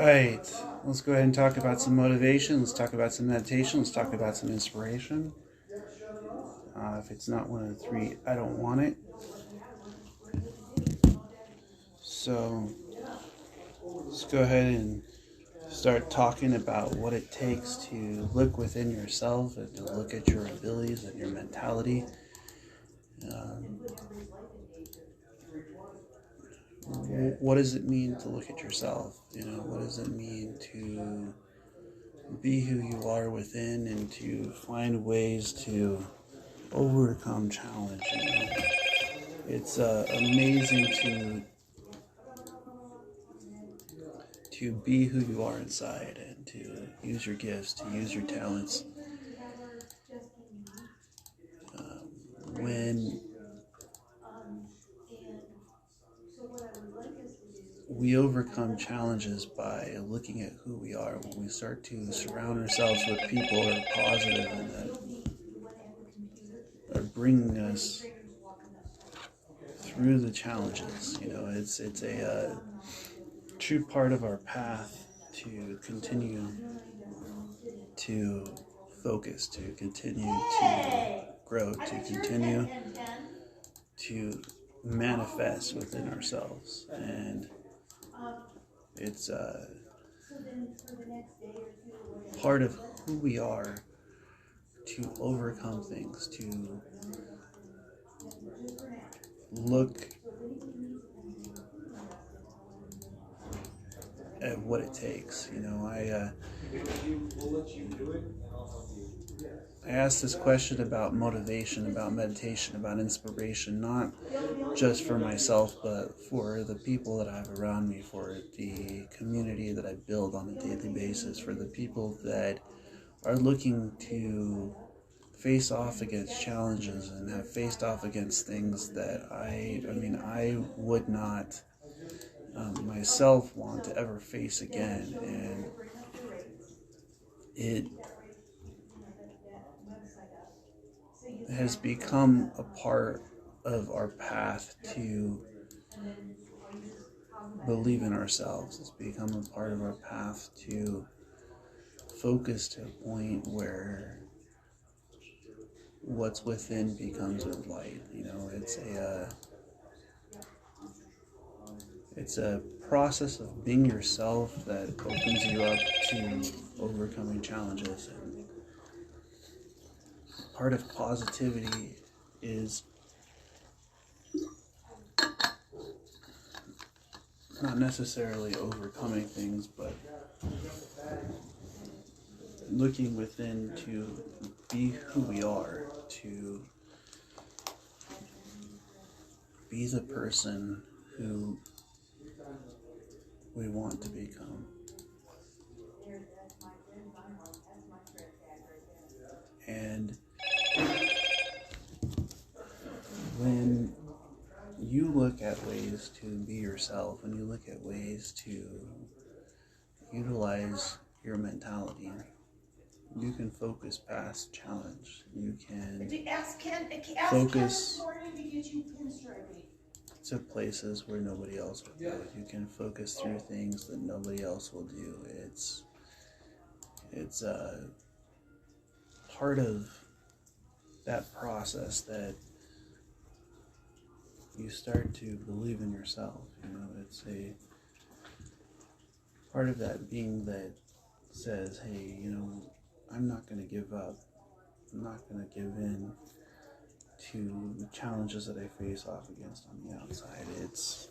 right, let's go ahead and talk about some motivation. Let's talk about some meditation. Let's talk about some inspiration. If it's not one of the three, I don't want it. So let's go ahead and start talking about what it takes to look within yourself and to look at your abilities and your mentality. What does it mean to look at yourself? What does it mean to be who you are within and to find ways to overcome challenge? It's amazing to be who you are inside and to use your gifts, to use your talents. When we overcome challenges by looking at who we are, when we start to surround ourselves with people who are positive and that are bringing us through the challenges, it's a true part of our path to continue to focus, to continue to grow, to continue to manifest within ourselves. And it's part of who we are to overcome things, to look at what it takes. I asked this question about motivation, about meditation, about inspiration, not just for myself, but for the people that I have around me, for the community that I build on a daily basis, for the people that are looking to face off against challenges and have faced off against things that I would not myself want to ever face again. And it has become a part of our path to believe in ourselves. It's become a part of our path to focus to a point where what's within becomes a light. It's a process of being yourself that opens you up to overcoming challenges. And part of positivity is not necessarily overcoming things, but looking within to be who we are, to be the person who we want to become. And when you look at ways to be yourself, when you look at ways to utilize your mentality, you can focus past challenge. You can focus to places where nobody else will go. You can focus through things that nobody else will do. It's a part of that process that you start to believe in yourself. It's a part of that being that says, hey, I'm not going to give up. I'm not going to give in to the challenges that I face off against on the outside. It's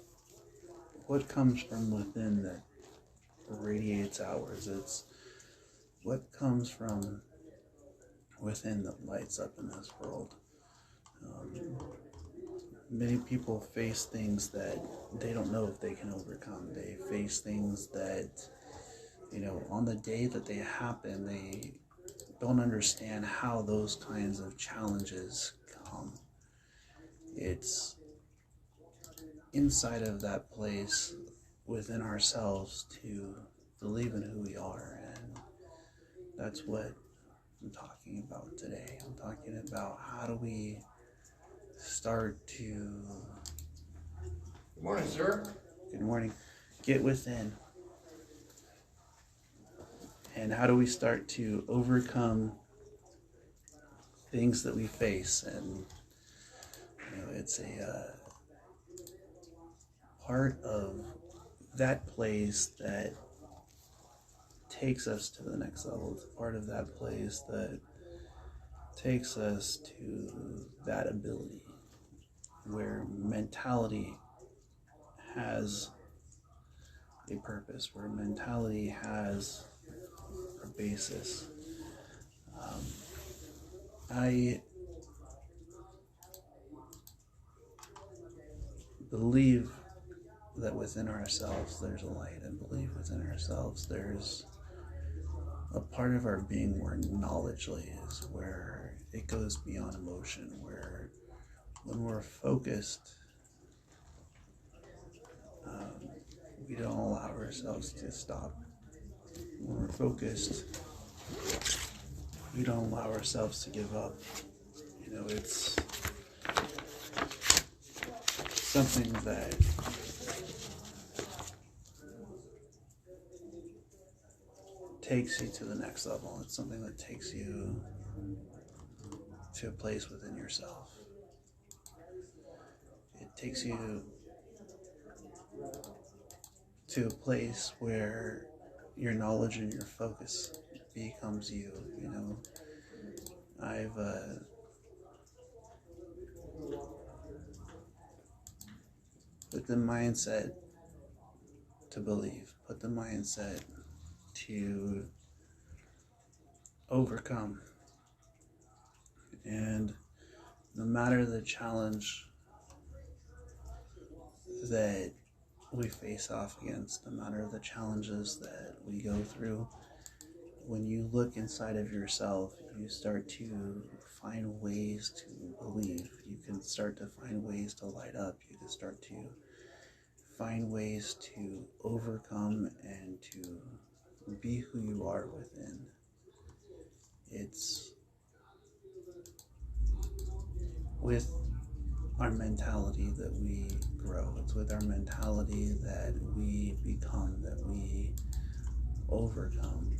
what comes from within that radiates outwards. It's what comes from within that lights up in this world. Many people face things that they don't know if they can overcome. They face things that, on the day that they happen, they don't understand how those kinds of challenges come. It's inside of that place within ourselves to believe in who we are, and that's what I'm talking about today. I'm talking about how do we start to... Good morning, sir. Good morning. Get within. And how do we start to overcome things that we face? And it's a part of that place that takes us to the next level. It's part of that place that takes us to that ability where mentality has a purpose, where mentality has a basis. I believe that within ourselves there's a light. I believe within ourselves there's a part of our being where knowledge lays, where it goes beyond emotion, where when we're focused, we don't allow ourselves to stop. When we're focused, we don't allow ourselves to give up. It's something that takes you to the next level. It's something that takes you to a place within yourself. It takes you to a place where your knowledge and your focus becomes you. I've put the mindset to believe, put the mindset to overcome. And no matter the challenge that we face off against, no matter the challenges that we go through, when you look inside of yourself, you start to find ways to believe. You can start to find ways to light up. You can start to find ways to overcome and to be who you are within. It's with our mentality that we grow. It's with our mentality that we become, that we overcome.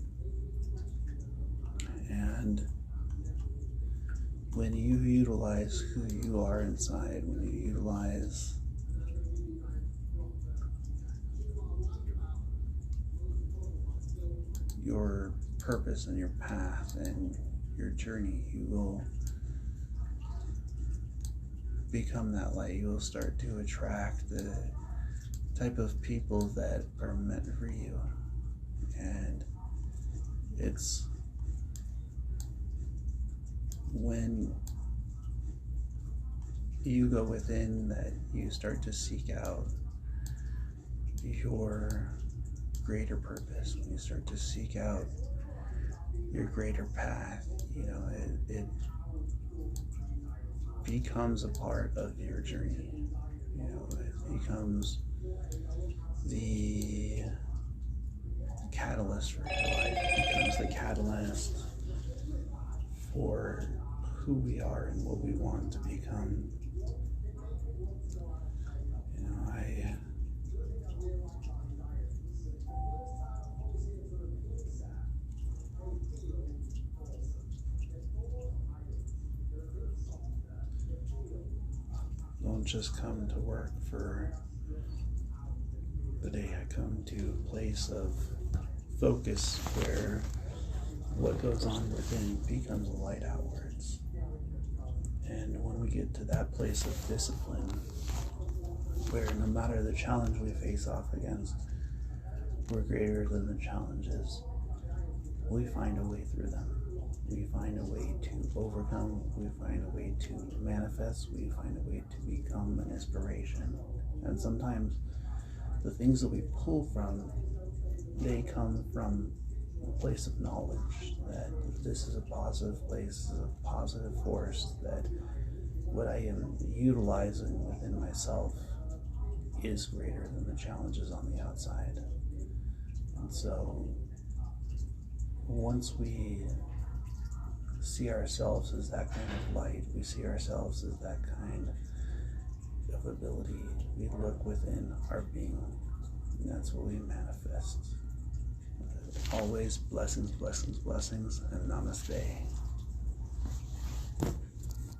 And when you utilize who you are inside, when you utilize your purpose and your path and your journey, you will become that light. You will start to attract the type of people that are meant for you. And it's when you go within that you start to seek out your greater purpose, when you start to seek out your greater path, it becomes a part of your journey. It becomes the catalyst for your life. It becomes the catalyst for who we are and what we want to become. I don't just come to work for the day. I come to a place of focus where what goes on within becomes a light outwards. And when we get to that place of discipline, where no matter the challenge we face off against, we're greater than the challenges, we find a way through them. We find a way to overcome. We find a way to manifest. We find a way to become an inspiration. And sometimes the things that we pull from, they come from a place of knowledge that this is a positive place, this is a positive force, that what I am utilizing within myself is greater than the challenges on the outside. And so once we see ourselves as that kind of light, we see ourselves as that kind of ability, we look within our being, and that's what we manifest. Always blessings, blessings, blessings, and namaste.